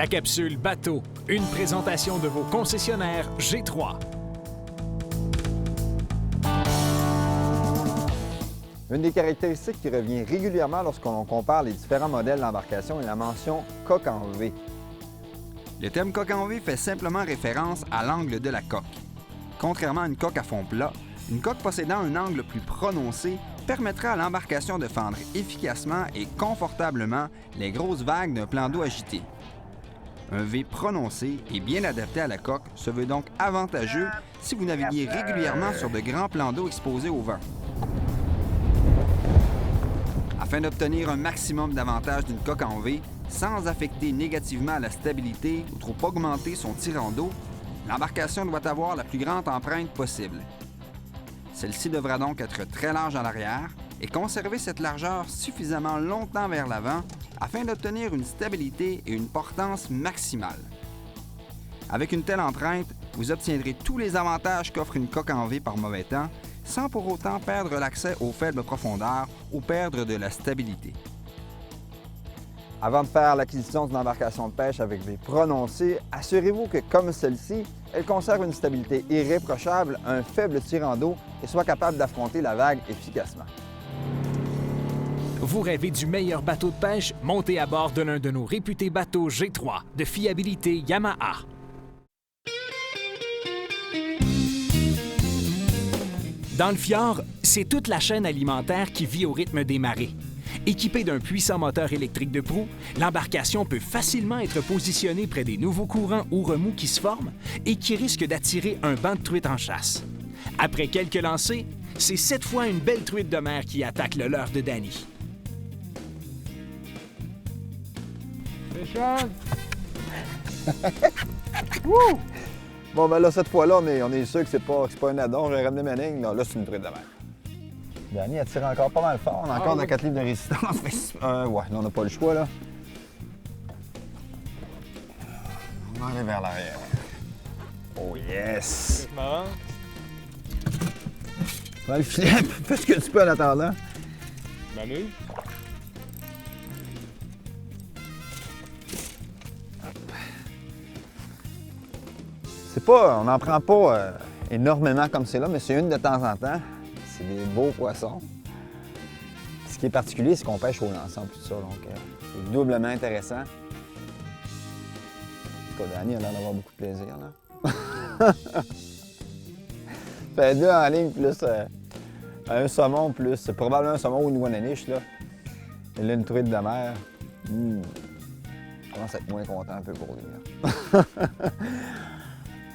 La capsule Bateau, une présentation de vos concessionnaires G3. Une des caractéristiques qui revient régulièrement lorsqu'on compare les différents modèles d'embarcation est la mention « coque en V ». Le terme coque en V fait simplement référence à l'angle de la coque. Contrairement à une coque à fond plat, une coque possédant un angle plus prononcé permettra à l'embarcation de fendre efficacement et confortablement les grosses vagues d'un plan d'eau agité. Un V prononcé et bien adapté à la coque se veut donc avantageux si vous naviguez régulièrement sur de grands plans d'eau exposés au vent. Afin d'obtenir un maximum d'avantages d'une coque en V, sans affecter négativement la stabilité ou trop augmenter son tirant d'eau, l'embarcation doit avoir la plus grande empreinte possible. Celle-ci devra donc être très large à l'arrière et conserver cette largeur suffisamment longtemps vers l'avant afin d'obtenir une stabilité et une portance maximale. Avec une telle empreinte, vous obtiendrez tous les avantages qu'offre une coque en V par mauvais temps, sans pour autant perdre l'accès aux faibles profondeurs ou perdre de la stabilité. Avant de faire l'acquisition d'une embarcation de pêche avec V prononcé, assurez-vous que, comme celle-ci, elle conserve une stabilité irréprochable, un faible tirant d'eau et soit capable d'affronter la vague efficacement. Vous rêvez du meilleur bateau de pêche? Montez à bord de l'un de nos réputés bateaux G3 de fiabilité Yamaha. Dans le fjord, c'est toute la chaîne alimentaire qui vit au rythme des marées. Équipée d'un puissant moteur électrique de proue, l'embarcation peut facilement être positionnée près des nouveaux courants ou remous qui se forment et qui risquent d'attirer un banc de truites en chasse. Après quelques lancers, c'est cette fois une belle truite de mer qui attaque le leurre de Danny. Bon, ben là, cette fois-là, on est sûr que c'est pas un addon. J'ai ramené ma ligne. Là, c'est une truite de mer. Danny, elle tire encore pas mal fort. On a encore 4 livres de résistance. Ouais, là, on n'a pas le choix, là. On va aller vers l'arrière. Oh yes! C'est marrant. Prends le filet, fais ce que tu peux en attendant. M'amuse. C'est pas, on n'en prend pas énormément comme c'est là, mais c'est une de temps en temps. C'est des beaux poissons. Ce qui est particulier, c'est qu'on pêche au lançon tout ça, donc c'est doublement intéressant. En tout cas, Danny a l'air d'avoir beaucoup de plaisir, là. Fait 2 en ligne, plus un saumon, plus probablement un saumon ou une guananiche, là. Et là, une truite de mer. Je commence à être moins content un peu pour lui, là.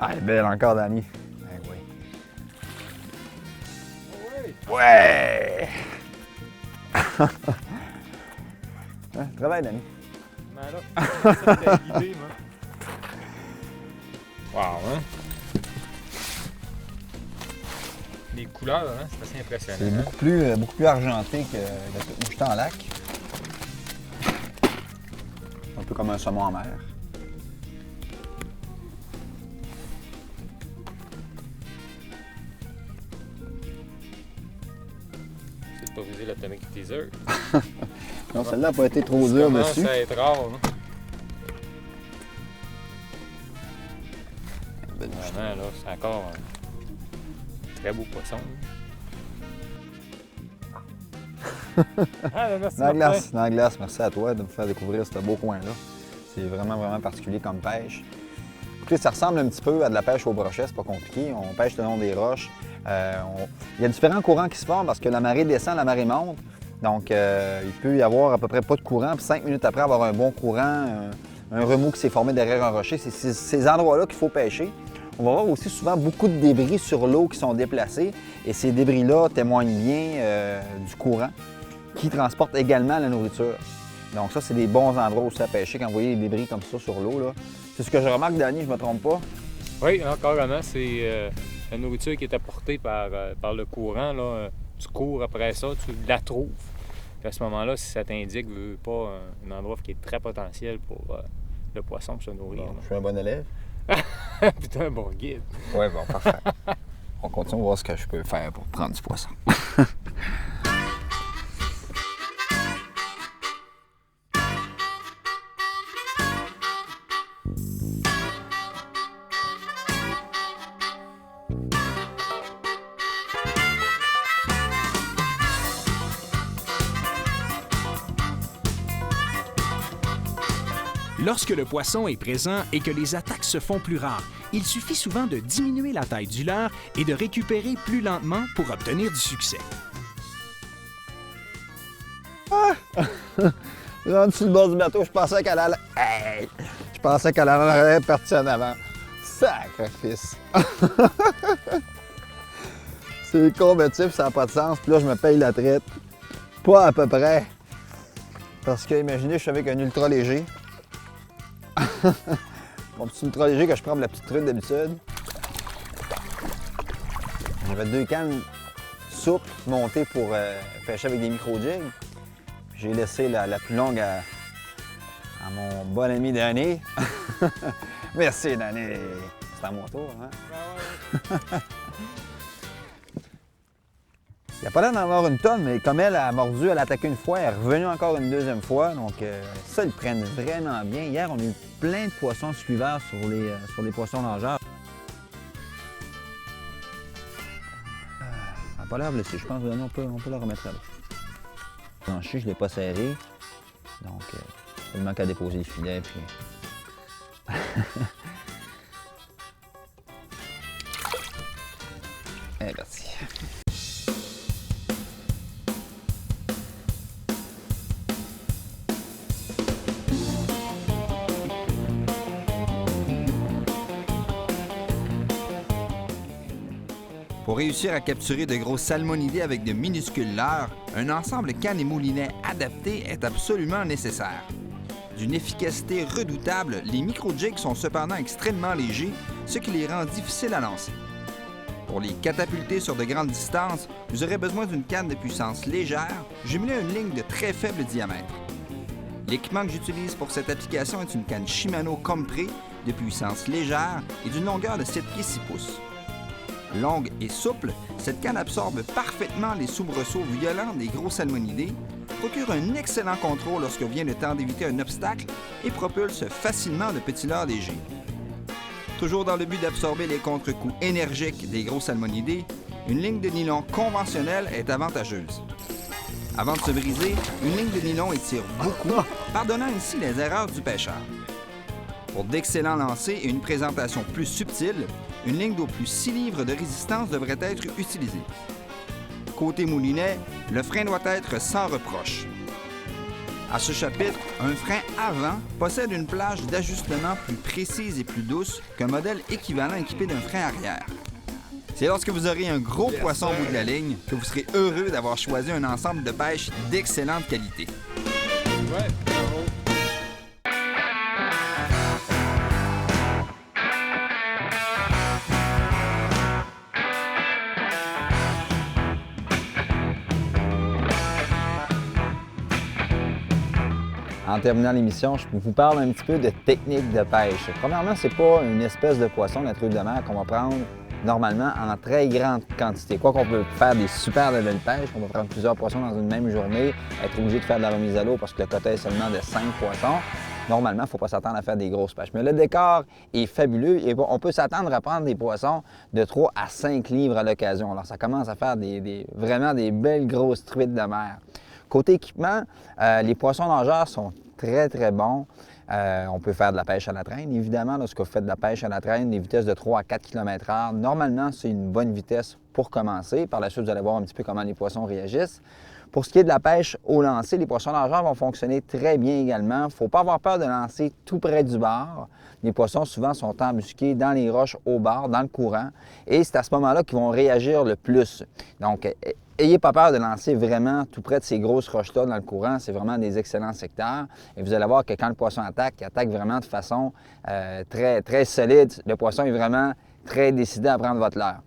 Ah, elle est belle encore, Danny. Ben oui. Ouais! Travaille, Danny. Mais là, c'est l'idée, moi. Wow, hein? Les couleurs, hein, c'est assez impressionnant. C'est beaucoup plus argenté que le moucheton en lac. Un peu comme un saumon en mer. C'est pas viser l'atomic teaser. Non, celle-là n'a pas été trop dure dessus. Ça commence à être rare, hein? Vraiment, là, c'est encore un très beau poisson. Ah, ben, merci, Dans la Martin. glace, merci à toi de me faire découvrir ce beau coin-là. C'est vraiment, vraiment particulier comme pêche. Écoutez, ça ressemble un petit peu à de la pêche au brochet, c'est pas compliqué. On pêche le long des roches. Il y a différents courants qui se forment parce que la marée descend, la marée monte. Donc, il peut y avoir à peu près pas de courant, puis 5 minutes après, avoir un bon courant, un remous qui s'est formé derrière un rocher. C'est ces endroits-là qu'il faut pêcher. On va voir aussi souvent beaucoup de débris sur l'eau qui sont déplacés. Et ces débris-là témoignent bien du courant qui transporte également la nourriture. Donc ça, c'est des bons endroits aussi à pêcher quand vous voyez des débris comme ça sur l'eau, là. C'est ce que je remarque, Danny, je me trompe pas. Oui, encore vraiment, c'est la nourriture qui est apportée par le courant. Là. Tu cours après ça, tu la trouves. Puis à ce moment-là, si ça t'indique, veux pas, un endroit qui est très potentiel pour le poisson pour se nourrir. Bon, je suis un bon élève. Putain, un bon guide. Oui, bon, parfait. On continue, on va voir ce que je peux faire pour prendre du poisson. Lorsque le poisson est présent et que les attaques se font plus rares, il suffit souvent de diminuer la taille du leurre et de récupérer plus lentement pour obtenir du succès. Rendu sur le bord du bateau, je pensais qu'elle allait... Hey! Je pensais qu'elle allait partir en avant. Sacrifice! C'est combatif, ça n'a pas de sens. Puis là, je me paye la traite. Pas à peu près. Parce que, imaginez, je suis avec un ultra léger. Mon petit ultra léger que je prends pour la petite truite d'habitude. J'avais 2 cannes souples montées pour pêcher avec des micro-jigs. J'ai laissé la plus longue à mon bon ami Danny. Merci, Danny. C'est à mon tour, hein? Il n'y a pas l'air d'en avoir une tonne, mais comme elle a mordu, elle a attaqué une fois, elle est revenue encore une deuxième fois. Donc ça, ils prennent vraiment bien. Hier, on a eu plein de poissons suiveurs sur les poissons nageurs. Elle n'a pas l'air blessée. Je pense qu'on peut la remettre là-bas. Plancher, je ne l'ai pas serré. Donc, il manque à déposer le filet. Puis... Et parti. Pour réussir à capturer de gros salmonidés avec de minuscules leurres, un ensemble canne et moulinet adapté est absolument nécessaire. D'une efficacité redoutable, les micro-jigs sont cependant extrêmement légers, ce qui les rend difficiles à lancer. Pour les catapulter sur de grandes distances, vous aurez besoin d'une canne de puissance légère, jumelée à une ligne de très faible diamètre. L'équipement que j'utilise pour cette application est une canne Shimano Compré de puissance légère et d'une longueur de 7 pieds 6 pouces. Longue et souple, cette canne absorbe parfaitement les soubresauts violents des gros salmonidés, procure un excellent contrôle lorsque vient le temps d'éviter un obstacle et propulse facilement de petits leurres légers. Toujours dans le but d'absorber les contre-coups énergiques des gros salmonidés, une ligne de nylon conventionnelle est avantageuse. Avant de se briser, une ligne de nylon étire beaucoup, pardonnant ainsi les erreurs du pêcheur. Pour d'excellents lancers et une présentation plus subtile, une ligne d'au plus 6 livres de résistance devrait être utilisée. Côté moulinet, le frein doit être sans reproche. À ce chapitre, un frein avant possède une plage d'ajustement plus précise et plus douce qu'un modèle équivalent équipé d'un frein arrière. C'est lorsque vous aurez un gros poisson au bout de la ligne que vous serez heureux d'avoir choisi un ensemble de pêche d'excellente qualité. Ouais, bravo. En terminant l'émission, je vous parle un petit peu de technique de pêche. Premièrement, c'est pas une espèce de poisson, la truite de mer, qu'on va prendre normalement en très grande quantité. Quoi qu'on peut faire des super levées de pêche, on va prendre plusieurs poissons dans une même journée, être obligé de faire de la remise à l'eau parce que le quota est seulement de 5 poissons. Normalement, il ne faut pas s'attendre à faire des grosses pêches. Mais le décor est fabuleux et on peut s'attendre à prendre des poissons de 3 à 5 livres à l'occasion. Alors, ça commence à faire vraiment des belles grosses truites de mer. Côté équipement, les poissons nageurs sont très, très bons. On peut faire de la pêche à la traîne. Évidemment, lorsque vous faites de la pêche à la traîne, des vitesses de 3 à 4 km/h, normalement, c'est une bonne vitesse pour commencer. Par la suite, vous allez voir un petit peu comment les poissons réagissent. Pour ce qui est de la pêche au lancer, les poissons nageurs vont fonctionner très bien également. Il ne faut pas avoir peur de lancer tout près du bord. Les poissons, souvent, sont embusqués dans les roches au bord, dans le courant. Et c'est à ce moment-là qu'ils vont réagir le plus. Donc, ayez pas peur de lancer vraiment tout près de ces grosses roches-là dans le courant. C'est vraiment des excellents secteurs. Et vous allez voir que quand le poisson attaque, il attaque vraiment de façon très, très solide. Le poisson est vraiment très décidé à prendre votre leurre.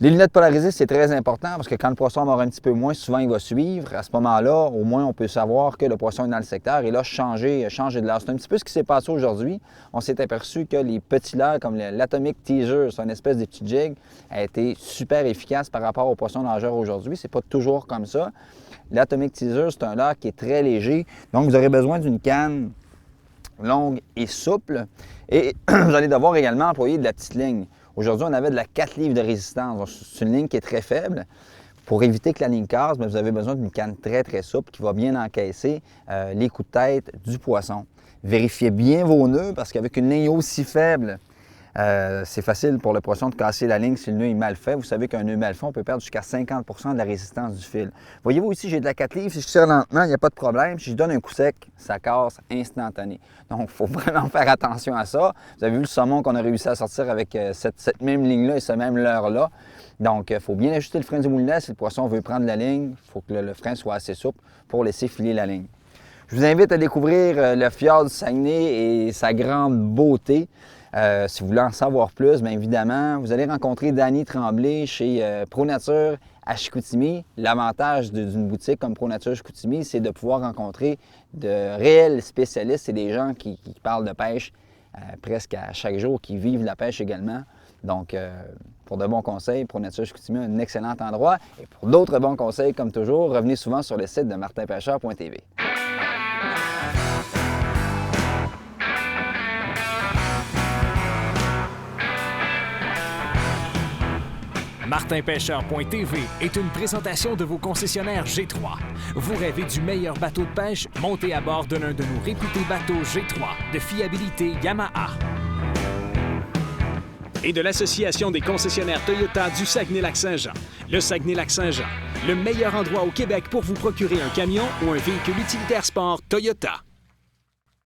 Les lunettes polarisées, c'est très important parce que quand le poisson mord un petit peu moins, souvent il va suivre. À ce moment-là, au moins, on peut savoir que le poisson est dans le secteur et là, changer de leurre. C'est un petit peu ce qui s'est passé aujourd'hui. On s'est aperçu que les petits leurres comme l'Atomic Teaser, c'est une espèce de petit jig, a été super efficace par rapport aux poissons nageurs aujourd'hui. C'est pas toujours comme ça. L'Atomic Teaser, c'est un leurre qui est très léger. Donc, vous aurez besoin d'une canne longue et souple. Et vous allez devoir également employer de la petite ligne. Aujourd'hui, on avait de la 4 livres de résistance. C'est une ligne qui est très faible. Pour éviter que la ligne casse, vous avez besoin d'une canne très, très souple qui va bien encaisser les coups de tête du poisson. Vérifiez bien vos nœuds parce qu'avec une ligne aussi faible, c'est facile pour le poisson de casser la ligne si le nœud est mal fait. Vous savez qu'un nœud mal fait, on peut perdre jusqu'à 50 % de la résistance du fil. Voyez-vous ici, j'ai de la 4 livres. Si je tire lentement, il n'y a pas de problème. Si je donne un coup sec, ça casse instantané. Donc, il faut vraiment faire attention à ça. Vous avez vu le saumon qu'on a réussi à sortir avec cette même ligne-là et ce même leurre-là. Donc, il faut bien ajuster le frein du moulinet. Si le poisson veut prendre la ligne, il faut que le frein soit assez souple pour laisser filer la ligne. Je vous invite à découvrir le fjord du Saguenay et sa grande beauté. Si vous voulez en savoir plus, bien évidemment, vous allez rencontrer Danny Tremblay chez ProNature à Chicoutimi. L'avantage d'une boutique comme ProNature Chicoutimi, c'est de pouvoir rencontrer de réels spécialistes et des gens qui parlent de pêche presque à chaque jour, qui vivent la pêche également. Donc, pour de bons conseils, ProNature Chicoutimi est un excellent endroit. Et pour d'autres bons conseils, comme toujours, revenez souvent sur le site de martinpêcheur.tv. martinpêcheur.tv est une présentation de vos concessionnaires G3. Vous rêvez du meilleur bateau de pêche? Montez à bord de l'un de nos réputés bateaux G3 de fiabilité Yamaha. Et de l'Association des concessionnaires Toyota du Saguenay-Lac-Saint-Jean. Le Saguenay-Lac-Saint-Jean, le meilleur endroit au Québec pour vous procurer un camion ou un véhicule utilitaire sport Toyota.